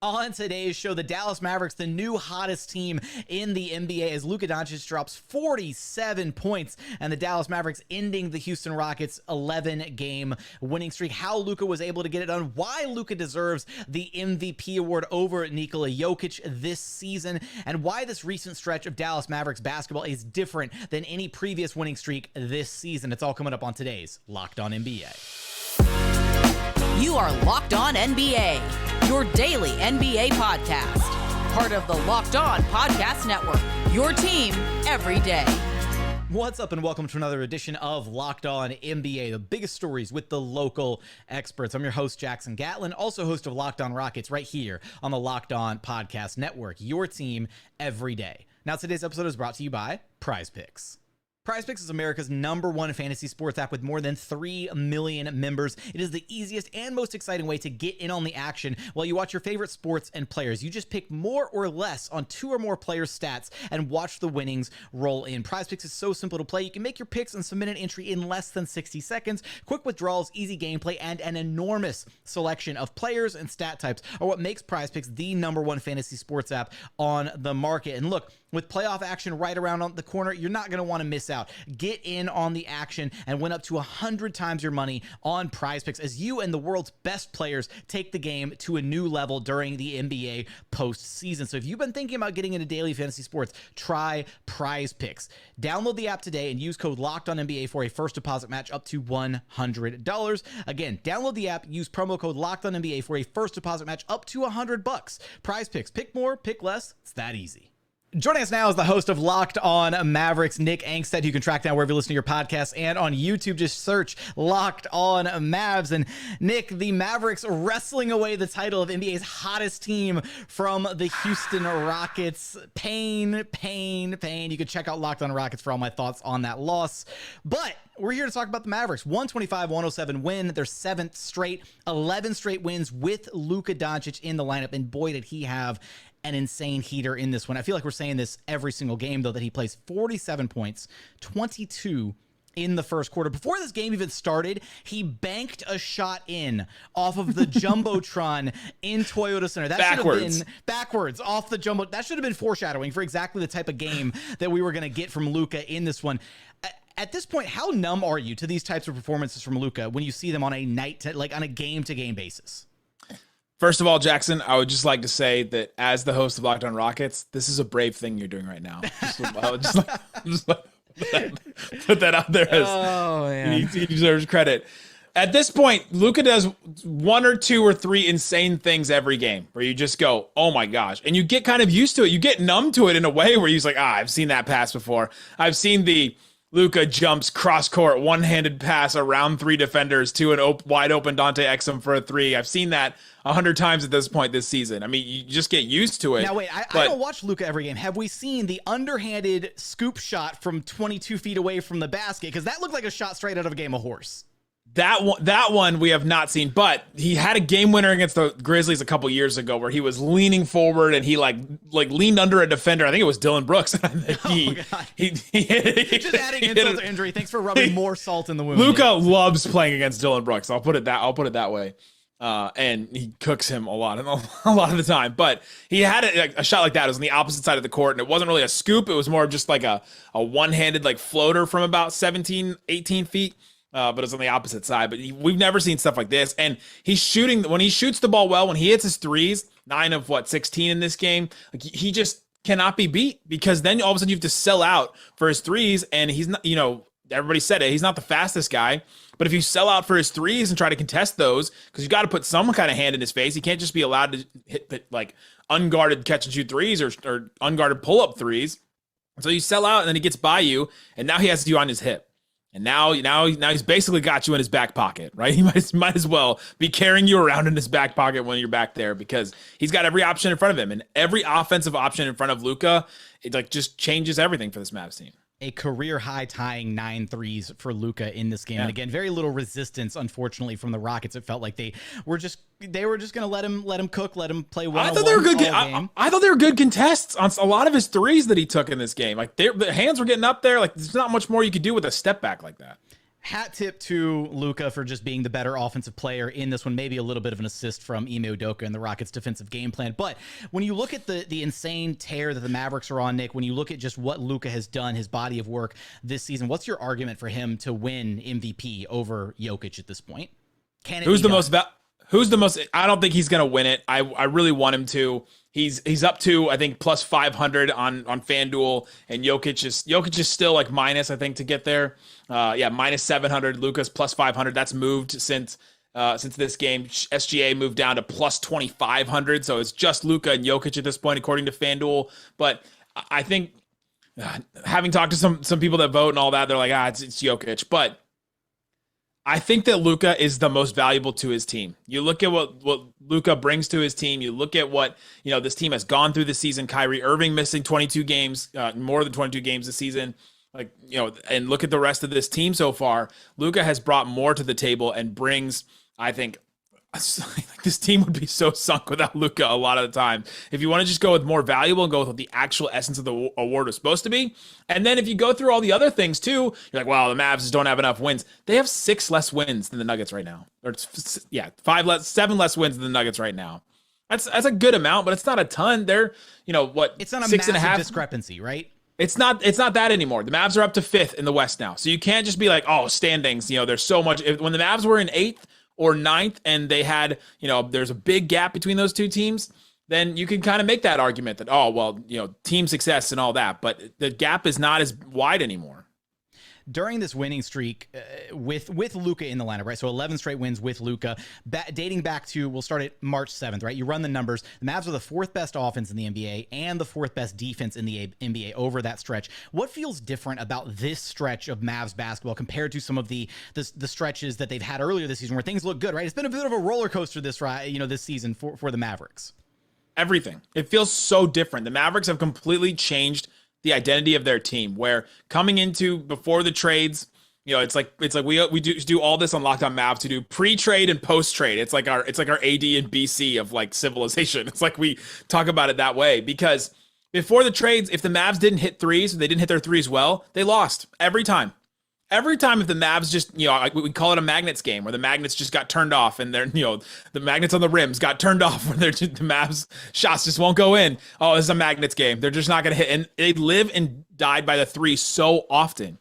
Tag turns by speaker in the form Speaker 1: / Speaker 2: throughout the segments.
Speaker 1: On today's show, the Dallas Mavericks, the new hottest team in the NBA, as Luka Doncic drops 47 points, and the Dallas Mavericks ending the Houston Rockets' 11-game winning streak. How Luka was able to get it done, why Luka deserves the MVP award over Nikola Jokic this season, and why this recent stretch of Dallas Mavericks basketball is different than any previous winning streak this season. It's all coming up on today's Locked On NBA.
Speaker 2: You are Locked On NBA, your daily NBA podcast. Part of the Locked On Podcast Network, your team every day.
Speaker 1: What's up, and welcome to another edition of Locked On NBA, the biggest stories with the local experts. I'm your host, Jackson Gatlin, also host of Locked On Rockets right here on the Locked On Podcast Network, your team every day. Now, today's episode is brought to you by Prize Picks. Prize Picks is America's #1 fantasy sports app with more than 3 million members. It is the easiest and most exciting way to get in on the action while you watch your favorite sports and players. You just pick more or less on 2 or more players' stats and watch the winnings roll in. Prize Picks is so simple to play. You can make your picks and submit an entry in less than 60 seconds. Quick withdrawals, easy gameplay, and an enormous selection of players and stat types are what makes Prize Picks the #1 fantasy sports app on the market. And look, with playoff action right around the corner, you're not going to want to miss out. Get in on the action and win up to 100 times your money on Prize Picks as you and the world's best players take the game to a new level during the NBA postseason. So if you've been thinking about getting into daily fantasy sports, try Prize Picks. Download the app today and use code LOCKEDONNBA for a first deposit match up to $100. Again, download the app, use promo code LOCKEDONNBA for a first deposit match up to $100. Prize Picks. Pick more, pick less. It's that easy. Joining us now is the host of Locked On Mavericks, Nick Angstadt. You can track down wherever you listen to your podcasts, and on YouTube, just search Locked On Mavs. And Nick, the Mavericks wrestling away the title of NBA's hottest team from the Houston Rockets. Pain. You can check out Locked On Rockets for all my thoughts on that loss. But we're here to talk about the Mavericks. 125-107 win, their 7th straight, 11 straight wins with Luka Doncic in the lineup. And boy, did he have an insane heater in this one. I feel like we're saying this every single game, though, that he plays 47 points, 22 in the first quarter. Before this game even started, he banked a shot in off of the Jumbotron in Toyota Center. That should have been backwards off the Jumbo. That should have been foreshadowing for exactly the type of game that we were going to get from Luka in this one. At this point, how numb are you to these types of performances from Luka when you see them on a on a game-to-game basis?
Speaker 3: First of all, Jackson, I would just like to say that as the host of Locked On Rockets, this is a brave thing you're doing right now. Just put that out there. He deserves credit. At this point, Luka does 1 or 2 or 3 insane things every game where you just go, oh my gosh. And you get kind of used to it. You get numb to it in a way where he's like, I've seen that pass before. I've seen the Luka jumps cross-court, one-handed pass around 3 defenders to an wide open Dante Exum for a 3. I've seen that 100 times at this point this season. I mean, you just get used to it.
Speaker 1: Now, wait, I don't watch Luka every game. Have we seen the underhanded scoop shot from 22 feet away from the basket? Because that looked like a shot straight out of a game of horse.
Speaker 3: That one we have not seen, but he had a game winner against the Grizzlies a couple years ago where he was leaning forward and he like leaned under a defender. I think it was Dylan Brooks. He
Speaker 1: just adding insult to injury. Thanks for rubbing more salt in the wound.
Speaker 3: Luka loves playing against Dylan Brooks. I'll put it that way. And he cooks him a lot of the time. But he had a shot like that. It was on the opposite side of the court, and it wasn't really a scoop. It was more of just like a one-handed like floater from about 17, 18 feet. But it's on the opposite side. But we've never seen stuff like this. And he's shooting, when he shoots the ball well, when he hits his threes, 9 of 16 in this game, like he just cannot be beat, because then all of a sudden you have to sell out for his threes. And he's not, everybody said it, he's not the fastest guy. But if you sell out for his threes and try to contest those, because you got to put some kind of hand in his face, he can't just be allowed to hit like unguarded catch and shoot threes or unguarded pull up threes. So you sell out and then he gets by you, and now he has you on his hip. And now he's basically got you in his back pocket, right? He might as well be carrying you around in his back pocket when you're back there, because he's got every option in front of him, and every offensive option in front of Luka, it like just changes everything for this Mavs team.
Speaker 1: A career high tying 9 threes for Luka in this game. Yeah. And again, very little resistance, unfortunately, from the Rockets. It felt like they were just going to let him cook, let him play well.
Speaker 3: I thought they were good. I thought they were good contests on a lot of his threes that he took in this game. Like the hands were getting up there. Like there's not much more you could do with a step back like that.
Speaker 1: Hat tip to Luka for just being the better offensive player in this one. Maybe a little bit of an assist from Ime Udoka and the Rockets' defensive game plan. But when you look at the insane tear that the Mavericks are on, Nick, when you look at just what Luka has done, his body of work this season, what's your argument for him to win MVP over Jokic at this point? Can it
Speaker 3: Who's
Speaker 1: be
Speaker 3: the
Speaker 1: done?
Speaker 3: Who's the most? I don't think he's going to win it. I really want him to. He's up to, I think, plus 500 on FanDuel, and Jokic is still like minus, I think, to get there. Minus 700. Luka's plus 500. That's moved since this game. SGA moved down to plus 2,500. So it's just Luka and Jokic at this point, according to FanDuel. But I think, having talked to some people that vote and all that, they're like, it's Jokic. But I think that Luka is the most valuable to his team. You look at what Luka brings to his team. You look at what, this team has gone through this season. Kyrie Irving missing 22 games, more than 22 games this season. And look at the rest of this team so far. Luka has brought more to the table and brings, I think, this team would be so sunk without Luka a lot of the time. If you want to just go with more valuable and go with what the actual essence of the award was supposed to be. And then if you go through all the other things too, you're like, wow, the Mavs just don't have enough wins. They have 6 less wins than the Nuggets right now. Or 7 less wins than the Nuggets right now. That's a good amount, but it's not a ton. They're,
Speaker 1: it's not a 6.5 discrepancy, right?
Speaker 3: It's not that anymore. The Mavs are up to 5th in the West now. So you can't just be like, oh, standings, there's so much. When the Mavs were in 8th or 9th and they had, there's a big gap between those two teams, then you can kind of make that argument that, oh, well, team success and all that. But the gap is not as wide anymore.
Speaker 1: During this winning streak with Luka in the lineup, right? So 11 straight wins with Luka, dating back to, we'll start at March 7th, right? You run the numbers. The Mavs are the 4th best offense in the NBA and the 4th best defense in the NBA over that stretch. What feels different about this stretch of Mavs basketball compared to some of the stretches that they've had earlier this season where things look good, right? It's been a bit of a roller coaster this season for the Mavericks. Everything.
Speaker 3: It feels so different. The Mavericks have completely changed the identity of their team, where coming into before the trades, it's like we do all this on Locked On Mavs to do pre-trade and post-trade. It's like our AD and BC of like civilization. It's like we talk about it that way, because before the trades, if the Mavs didn't hit threes, they didn't hit their threes well, they lost every time. Every time if the Mavs just, like we call it a magnets game, where the magnets just got turned off and they're, the magnets on the rims got turned off when the Mavs shots just won't go in. Oh, this is a magnets game. They're just not going to hit. And they live and died by the three so often.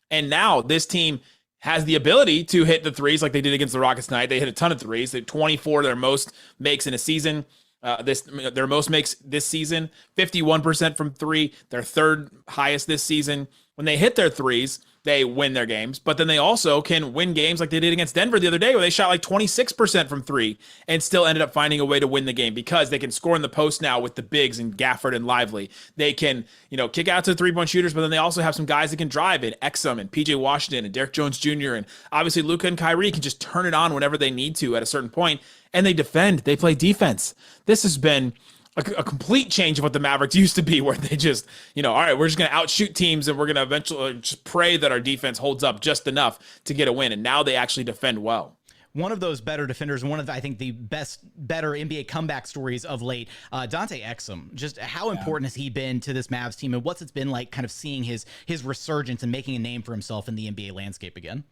Speaker 3: And now this team has the ability to hit the threes like they did against the Rockets tonight. They hit a ton of threes. They 24, their most makes in a season. Their most makes this season, 51% from three, their 3rd highest this season. When they hit their threes, they win their games, but then they also can win games like they did against Denver the other day, where they shot like 26% from three and still ended up finding a way to win the game, because they can score in the post now with the bigs and Gafford and Lively. They can, kick out to the 3-point shooters, but then they also have some guys that can drive in Exum and PJ Washington and Derek Jones Jr. And obviously Luka and Kyrie can just turn it on whenever they need to at a certain point, and they defend. They play defense. This has been a complete change of what the Mavericks used to be, where they just, all right, we're just going to outshoot teams and we're going to eventually just pray that our defense holds up just enough to get a win. And now they actually defend well.
Speaker 1: One of those better defenders, one of, I think, the better NBA comeback stories of late, Dante Exum. Just how important has he been to this Mavs team, and what's it been like kind of seeing his resurgence and making a name for himself in the NBA landscape again?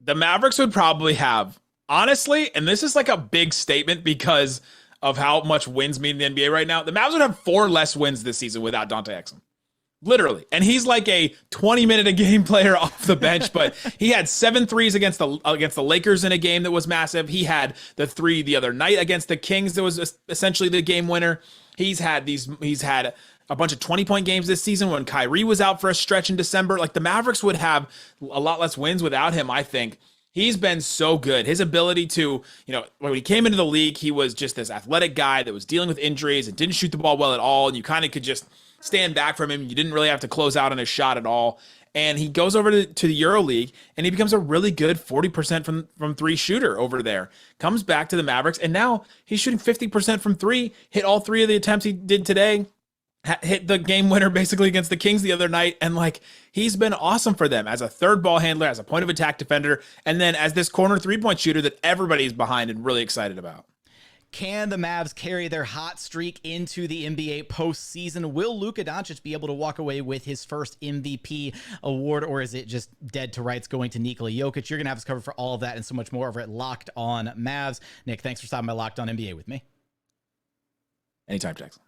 Speaker 3: The Mavericks would probably have, honestly, and this is like a big statement because of how much wins mean in the NBA right now, the Mavs would have 4 less wins this season without Dante Exum. Literally. And he's like a 20-minute-a-game player off the bench, but he had 7 threes against the Lakers in a game that was massive. He had the 3 the other night against the Kings that was essentially the game winner. He's had a bunch of 20-point games this season when Kyrie was out for a stretch in December. Like, the Mavericks would have a lot less wins without him, I think. He's been so good. His ability to, when he came into the league, he was just this athletic guy that was dealing with injuries and didn't shoot the ball well at all. And you kind of could just stand back from him. You didn't really have to close out on his shot at all. And he goes over to the EuroLeague and he becomes a really good 40% from three shooter over there. Comes back to the Mavericks, and now he's shooting 50% from three, hit all 3 of the attempts he did today. Hit the game winner basically against the Kings the other night. And like, he's been awesome for them as a 3rd ball handler, as a point of attack defender, and then as this corner 3-point shooter that everybody's behind and really excited about.
Speaker 1: Can the Mavs carry their hot streak into the NBA postseason? Will Luka Doncic be able to walk away with his first MVP award, or is it just dead to rights going to Nikola Jokic? You're going to have us covered for all of that and so much more over at Locked On Mavs. Nick, thanks for stopping by Locked On NBA with me.
Speaker 3: Anytime, Jackson.